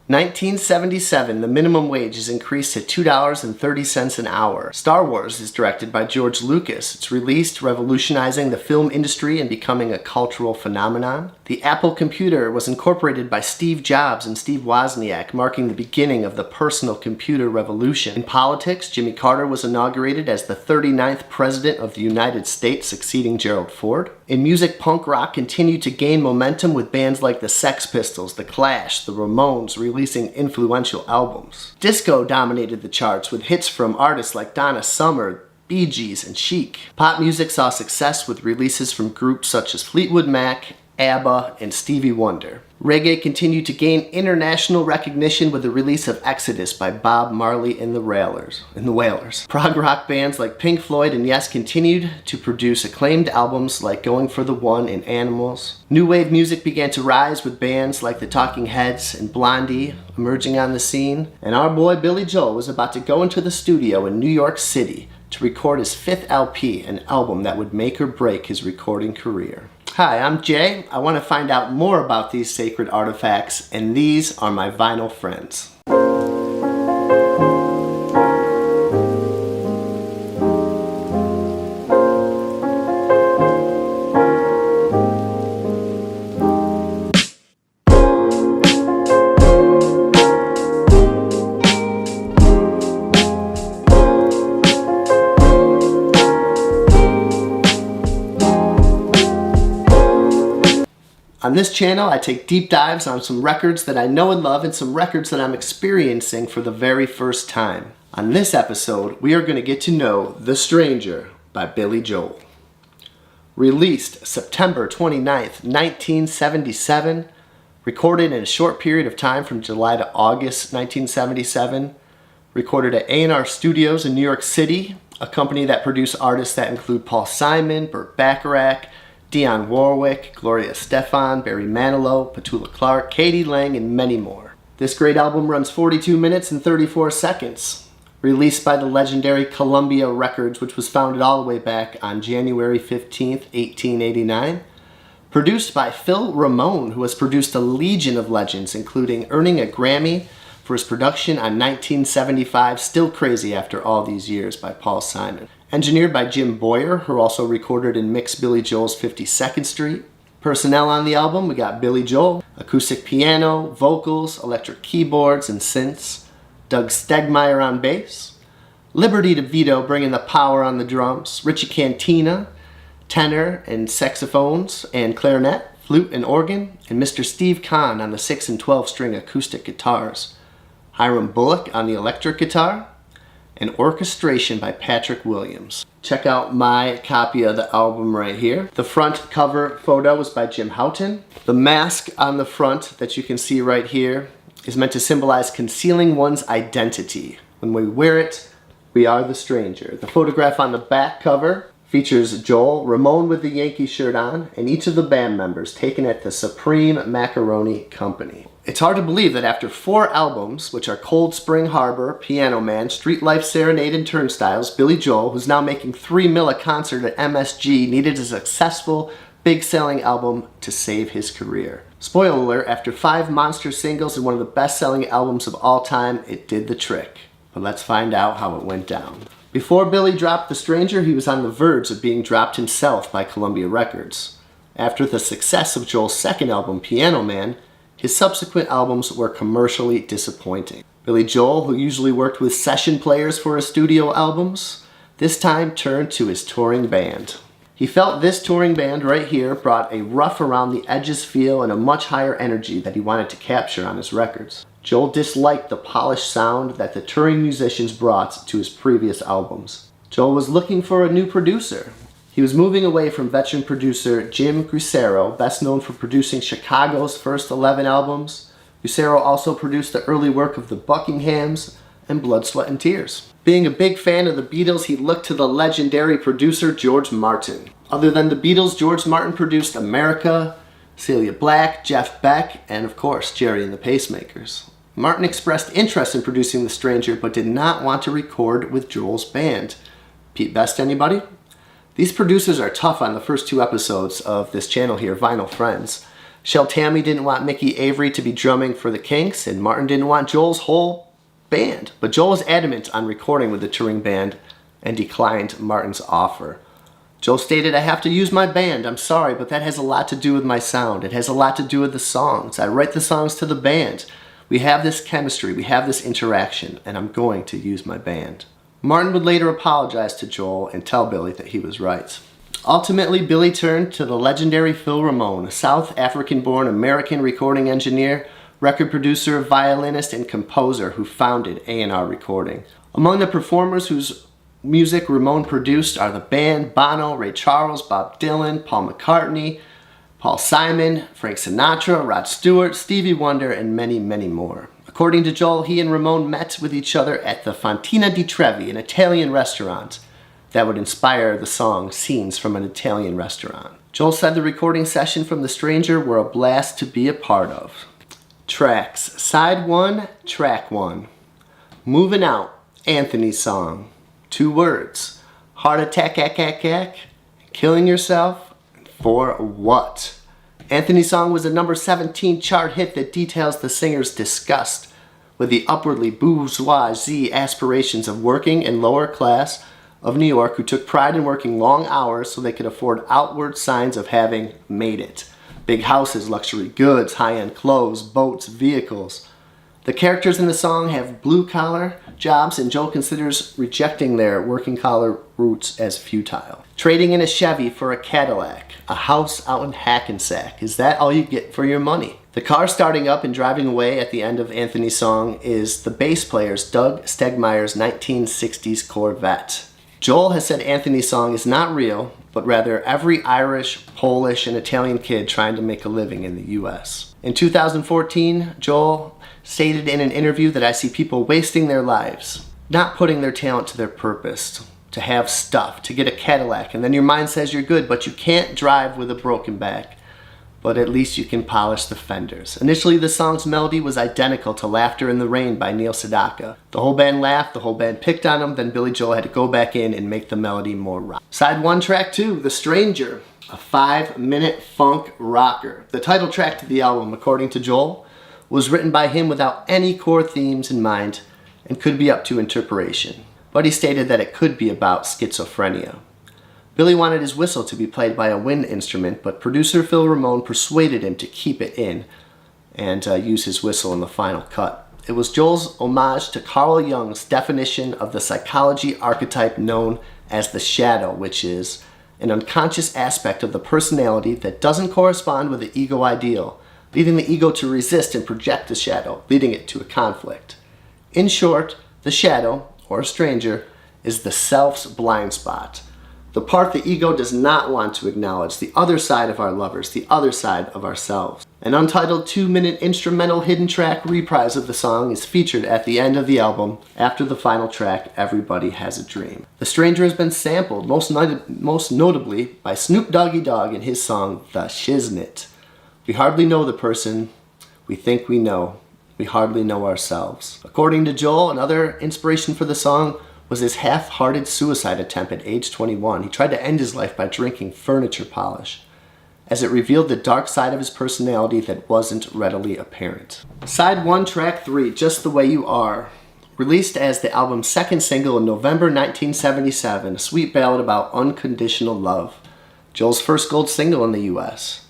1977, the minimum wage is increased to $2.30 an hour. Star Wars is directed by George Lucas. It's released, revolutionizing the film industry and becoming a cultural phenomenon. The Apple computer was incorporated by Steve Jobs and Steve Wozniak, marking the beginning of the personal computer revolution. In politics, Jimmy Carter was inaugurated as the 39th President of the United States, succeeding Gerald Ford. In music, punk rock continued to gain momentum with bands like the Sex Pistols, the Clash, the Ramones, releasing influential albums. Disco dominated the charts with hits from artists like Donna Summer, Bee Gees, and Chic. Pop music saw success with releases from groups such as Fleetwood Mac, ABBA, and Stevie Wonder. Reggae continued to gain international recognition with the release of Exodus by Bob Marley and the Wailers. Prog rock bands like Pink Floyd and Yes continued to produce acclaimed albums like Going for the One and Animals. New wave music began to rise with bands like the Talking Heads and Blondie emerging on the scene. And our boy Billy Joel was about to go into the studio in New York City to record his 5th LP, an album that would make or break his recording career. Hi, I'm Jay. I want to find out more about these sacred artifacts, and these are my vinyl friends. On this channel, I take deep dives on some records that I know and love and some records that I'm experiencing for the very first time. On this episode, we are going to get to know The Stranger by Billy Joel. Released September 29th, 1977, recorded in a short period of time from July to August 1977, recorded at A&R Studios in New York City, a company that produced artists that include Paul Simon, Burt Bacharach, Dionne Warwick, Gloria Estefan, Barry Manilow, Petula Clark, Katie Lang, and many more. This great album runs 42 minutes and 34 seconds. Released by the legendary Columbia Records, which was founded all the way back on January 15th, 1889. Produced by Phil Ramone, who has produced a legion of legends, including earning a Grammy for his production on 1975, Still Crazy After All These Years by Paul Simon. Engineered by Jim Boyer, who also recorded and mixed Billy Joel's 52nd Street. Personnel on the album, we got Billy Joel, acoustic piano, vocals, electric keyboards, and synths. Doug Stegmeyer on bass. Liberty DeVito bringing the power on the drums. Richie Cantina, tenor and saxophones and clarinet, flute and organ. And Mr. Steve Kahn on the 6 and 12 string acoustic guitars. Hiram Bullock on the electric guitar. And orchestration by Patrick Williams. Check out my copy of the album right here. The front cover photo was by Jim Houghton. The mask on the front that you can see right here is meant to symbolize concealing one's identity. When we wear it, we are the stranger. The photograph on the back cover features Joel, Ramone with the Yankee shirt on, and each of the band members taken at the Supreme Macaroni Company. It's hard to believe that after 4 albums, which are Cold Spring Harbor, Piano Man, Street Life Serenade, and Turnstiles, Billy Joel, who's now making $3 million a concert at MSG, needed a successful, big-selling album to save his career. Spoiler alert, after 5 monster singles and one of the best-selling albums of all time, it did the trick. But let's find out how it went down. Before Billy dropped The Stranger, he was on the verge of being dropped himself by Columbia Records. After the success of Joel's second album, Piano Man, his subsequent albums were commercially disappointing. Billy Joel, who usually worked with session players for his studio albums, this time turned to his touring band. He felt this touring band right here brought a rough around the edges feel and a much higher energy that he wanted to capture on his records. Joel disliked the polished sound that the touring musicians brought to his previous albums. Joel was looking for a new producer. He was moving away from veteran producer Jim Grucero, best known for producing Chicago's first 11 albums. Grucero also produced the early work of the Buckinghams and Blood, Sweat, and Tears. Being a big fan of the Beatles, he looked to the legendary producer George Martin. Other than the Beatles, George Martin produced America, Celia Black, Jeff Beck, and of course, Jerry and the Pacemakers. Martin expressed interest in producing The Stranger, but did not want to record with Joel's band. Pete Best, anybody? These producers are tough on the first 2 episodes of this channel here, Vinyl Friends. Shel Tammy didn't want Mickey Avery to be drumming for the Kinks, and Martin didn't want Joel's whole band. But Joel was adamant on recording with the touring band and declined Martin's offer. Joel stated, "I have to use my band. I'm sorry, but that has a lot to do with my sound. It has a lot to do with the songs. I write the songs to the band. We have this chemistry, we have this interaction, and I'm going to use my band." Martin would later apologize to Joel and tell Billy that he was right. Ultimately, Billy turned to the legendary Phil Ramone, a South African-born American recording engineer, record producer, violinist, and composer who founded A&R Recording. Among the performers whose music Ramone produced are the band Bono, Ray Charles, Bob Dylan, Paul McCartney, Paul Simon, Frank Sinatra, Rod Stewart, Stevie Wonder, and many, many more. According to Joel, he and Ramone met with each other at the Fontina di Trevi, an Italian restaurant that would inspire the song Scenes from an Italian Restaurant. Joel said the recording session from The Stranger were a blast to be a part of. Tracks. Side 1, Track 1. Moving Out, Anthony's song. 2 words. Heart attack, killing yourself. For what? Anthony's song was a number 17 chart hit that details the singer's disgust with the upwardly bourgeoisie aspirations of working and lower class of New York who took pride in working long hours so they could afford outward signs of having made it. Big houses, luxury goods, high-end clothes, boats, vehicles. The characters in the song have blue-collar jobs, and Joel considers rejecting their working-collar roots as futile. Trading in a Chevy for a Cadillac, a house out in Hackensack. Is that all you get for your money? The car starting up and driving away at the end of Anthony's song is the bass player's Doug Stegmeyer's 1960s Corvette. Joel has said Anthony's song is not real, but rather every Irish, Polish, and Italian kid trying to make a living in the US. In 2014, Joel stated in an interview that I see people wasting their lives, not putting their talent to their purpose, to have stuff, to get a Cadillac, and then your mind says you're good, but you can't drive with a broken back, but at least you can polish the fenders. Initially, the song's melody was identical to Laughter in the Rain by Neil Sedaka. The whole band laughed, the whole band picked on him, then Billy Joel had to go back in and make the melody more rock. Side 1, Track 2, The Stranger, a 5-minute funk rocker. The title track to the album, according to Joel, was written by him without any core themes in mind and could be up to interpretation. But he stated that it could be about schizophrenia. Billy wanted his whistle to be played by a wind instrument, but producer Phil Ramone persuaded him to keep it in and use his whistle in the final cut. It was Joel's homage to Carl Jung's definition of the psychology archetype known as the shadow, which is an unconscious aspect of the personality that doesn't correspond with the ego ideal, leading the ego to resist and project the shadow, leading it to a conflict. In short, the shadow, or stranger, is the self's blind spot, the part the ego does not want to acknowledge, the other side of our lovers, the other side of ourselves. An untitled 2-minute instrumental hidden track reprise of the song is featured at the end of the album after the final track, Everybody Has a Dream. The Stranger has been sampled, most notably by Snoop Doggy Dogg in his song, The Shiznit. We hardly know the person we think we know. We hardly know ourselves. According to Joel, another inspiration for the song was his half-hearted suicide attempt at age 21. He tried to end his life by drinking furniture polish, as it revealed the dark side of his personality that wasn't readily apparent. Side 1, Track 3, Just the Way You Are. Released as the album's second single in November 1977, a sweet ballad about unconditional love. Joel's first gold single in the US.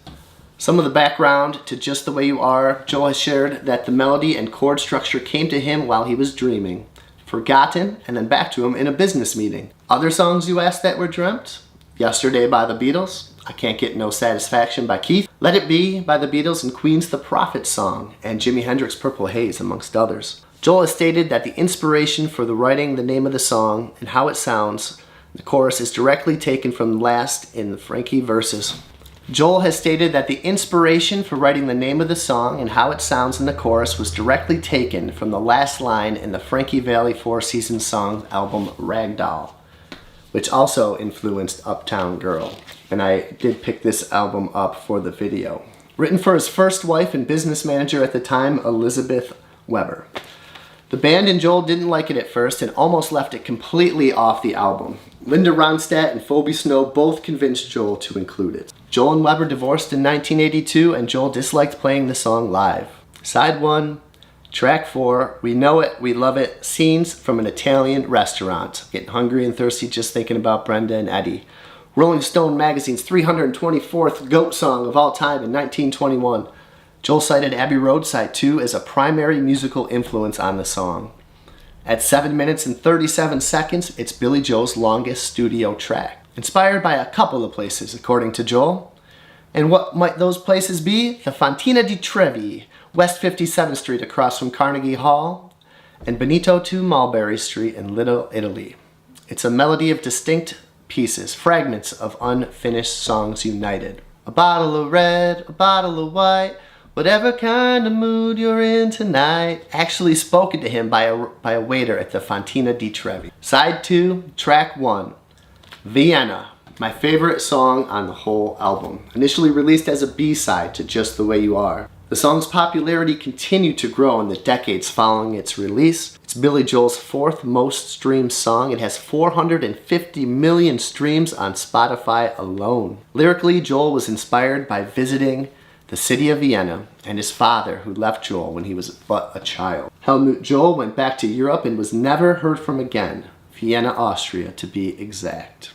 Some of the background to Just the Way You Are, Joel has shared that the melody and chord structure came to him while he was dreaming, forgotten, and then back to him in a business meeting. Other songs you asked that were dreamt? Yesterday by the Beatles, I Can't Get No Satisfaction by Keith, Let It Be by the Beatles and Queen's The Prophet Song, and Jimi Hendrix's Purple Haze, amongst others. Joel has stated that the inspiration for the writing the name of the song and how it sounds, the chorus, is directly taken from last in the Frankie verses. Joel has stated that the inspiration for writing the name of the song and how it sounds in the chorus was directly taken from the last line in the Frankie Valli Four Seasons song album Ragdoll, which also influenced Uptown Girl. And I did pick this album up for the video. Written for his first wife and business manager at the time, Elizabeth Weber. The band and Joel didn't like it at first and almost left it completely off the album. Linda Ronstadt and Phoebe Snow both convinced Joel to include it. Joel and Weber divorced in 1982, and Joel disliked playing the song live. Side 1, track 4, We Know It, We Love It, scenes from an Italian restaurant. Getting hungry and thirsty just thinking about Brenda and Eddie. Rolling Stone magazine's 324th GOAT song of all time in 1921. Joel cited Abbey Road Side 2 as a primary musical influence on the song. At 7 minutes and 37 seconds, it's Billy Joel's longest studio track. Inspired by a couple of places, according to Joel. And what might those places be? The Fontina di Trevi, West 57th Street across from Carnegie Hall, and Benito to Mulberry Street in Little Italy. It's a melody of distinct pieces, fragments of unfinished songs united. A bottle of red, a bottle of white, whatever kind of mood you're in tonight. Actually spoken to him by a waiter at the Fontina di Trevi. Side 2, track 1, Vienna. My favorite song on the whole album. Initially released as a B-side to Just the Way You Are. The song's popularity continued to grow in the decades following its release. It's Billy Joel's 4th most streamed song. It has 450 million streams on Spotify alone. Lyrically, Joel was inspired by visiting the city of Vienna and his father, who left Joel when he was but a child. Helmut Joel went back to Europe and was never heard from again. Vienna, Austria, to be exact.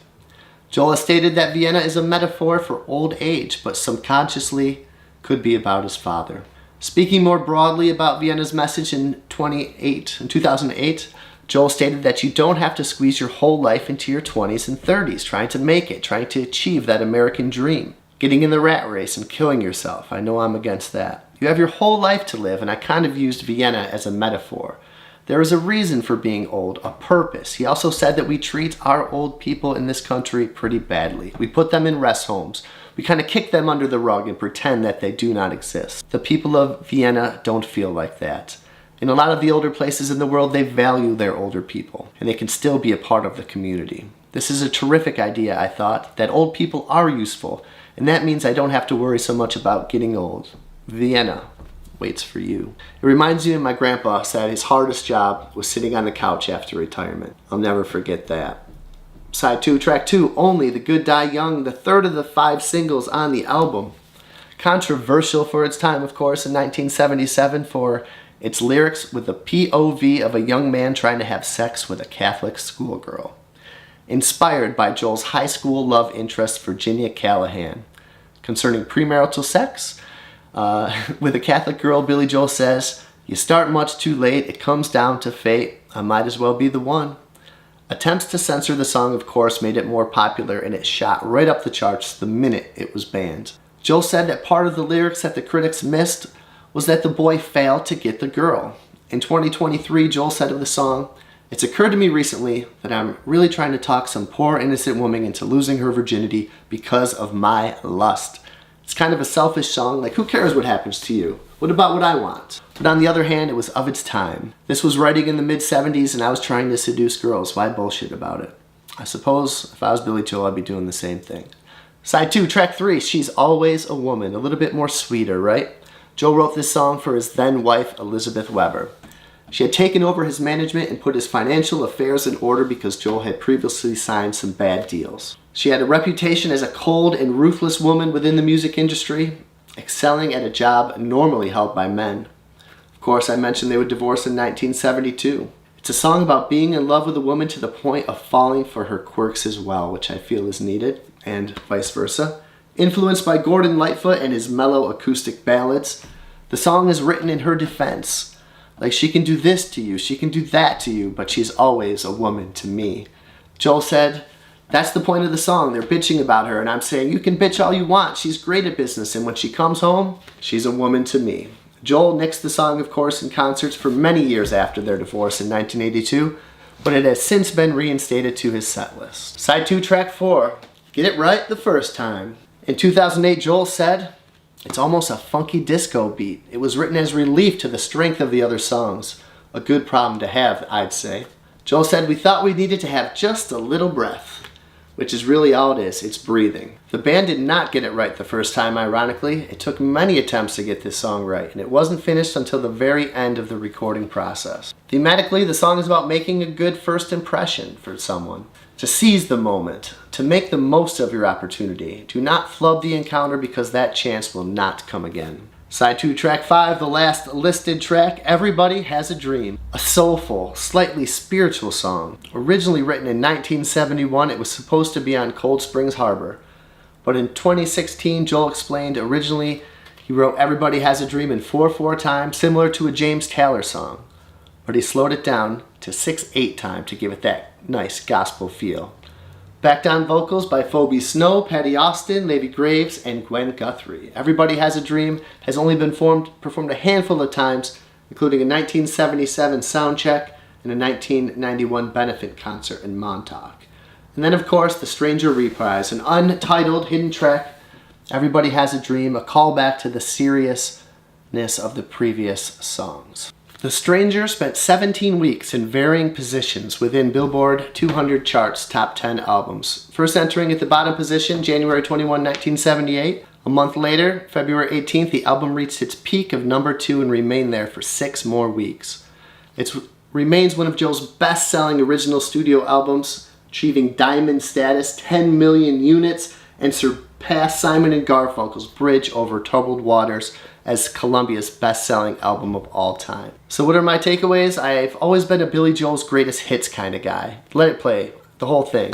Joel has stated that Vienna is a metaphor for old age, but subconsciously could be about his father. Speaking more broadly about Vienna's message in 2008, Joel stated that you don't have to squeeze your whole life into your 20s and 30s trying to make it, trying to achieve that American dream, getting in the rat race and killing yourself. I know I'm against that. You have your whole life to live, and I kind of used Vienna as a metaphor. There is a reason for being old, a purpose. He also said that we treat our old people in this country pretty badly. We put them in rest homes. We kind of kick them under the rug and pretend that they do not exist. The people of Vienna don't feel like that. In a lot of the older places in the world, they value their older people, and they can still be a part of the community. This is a terrific idea, I thought, that old people are useful, and that means I don't have to worry so much about getting old. Vienna waits for you. It reminds me of my grandpa said his hardest job was sitting on the couch after retirement. I'll never forget that. Side 2, track 2, Only, The Good Die Young, the 3rd of the 5 singles on the album. Controversial for its time, of course, in 1977 for its lyrics with the POV of a young man trying to have sex with a Catholic schoolgirl. Inspired by Joel's high school love interest, Virginia Callahan. Concerning premarital sex, with a Catholic girl, Billy Joel says, "You start much too late, it comes down to fate, I might as well be the one." Attempts to censor the song, of course, made it more popular, and it shot right up the charts the minute it was banned. Joel said that part of the lyrics that the critics missed was that the boy failed to get the girl. In 2023, Joel said of the song, "It's occurred to me recently that I'm really trying to talk some poor innocent woman into losing her virginity because of my lust." It's kind of a selfish song, like who cares what happens to you? What about what I want? But on the other hand, it was of its time. This was writing in the mid-70s and I was trying to seduce girls. Why bullshit about it? I suppose if I was Billy Joel, I'd be doing the same thing. Side 2, track 3, She's Always a Woman. A little bit more sweeter, right? Joel wrote this song for his then wife, Elizabeth Weber. She had taken over his management and put his financial affairs in order because Joel had previously signed some bad deals. She had a reputation as a cold and ruthless woman within the music industry, excelling at a job normally held by men. Of course, I mentioned they would divorce in 1972. It's a song about being in love with a woman to the point of falling for her quirks as well, which I feel is needed, and vice versa. Influenced by Gordon Lightfoot and his mellow acoustic ballads, the song is written in her defense. Like, she can do this to you, she can do that to you, but she's always a woman to me. Joel said, "That's the point of the song. They're bitching about her, and I'm saying, you can bitch all you want. She's great at business, and when she comes home, she's a woman to me." Joel nixed the song, of course, in concerts for many years after their divorce in 1982, but it has since been reinstated to his set list. Side 2, track 4, Get It Right the First Time. In 2008, Joel said, "It's almost a funky disco beat. It was written as relief to the strength of the other songs. A good problem to have, I'd say." Joel said, "We thought we needed to have just a little breath," which is really all it is, it's breathing. The band did not get it right the first time, ironically. It took many attempts to get this song right, and it wasn't finished until the very end of the recording process. Thematically, the song is about making a good first impression for someone. to seize the moment, to make the most of your opportunity. Do not flub the encounter because that chance will not come again. Side 2, track 5, the last listed track, Everybody Has a Dream. A soulful, slightly spiritual song. Originally written in 1971, it was supposed to be on Cold Springs Harbor. But in 2016, Joel explained originally he wrote Everybody Has a Dream in 4/4 time, similar to a James Taylor song. But he slowed it down to 6/8 time to give it that nice gospel feel. Backed on vocals by Phoebe Snow, Patty Austin, Lady Graves, and Gwen Guthrie. Everybody Has a Dream has only been performed a handful of times, including a 1977 sound check and a 1991 benefit concert in Montauk. And then, of course, the Stranger reprise, an untitled hidden track, Everybody Has a Dream, a callback to the seriousness of the previous songs. The Stranger spent 17 weeks in varying positions within Billboard 200 charts top 10 albums. First entering at the bottom position, January 21, 1978. A month later, February 18th, the album reached its peak of number 2 and remained there for 6 more weeks. It remains one of Joel's best-selling original studio albums, achieving diamond status, 10 million units, and surpassed Simon & Garfunkel's Bridge Over Troubled Waters as Columbia's best-selling album of all time. So what are my takeaways? I've always been a Billy Joel's greatest hits kind of guy. Let it play, the whole thing.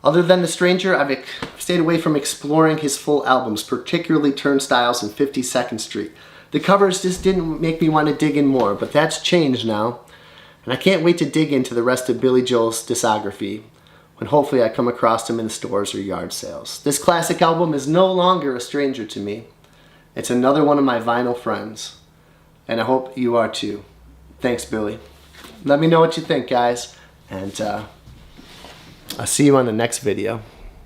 Other than The Stranger, I've stayed away from exploring his full albums, particularly Turnstiles and 52nd Street. The covers just didn't make me want to dig in more, but that's changed now. And I can't wait to dig into the rest of Billy Joel's discography when hopefully I come across him in stores or yard sales. This classic album is no longer a stranger to me. It's another one of my vinyl friends, and I hope you are too. Thanks, Billy. Let me know what you think, guys, and I'll see you on the next video.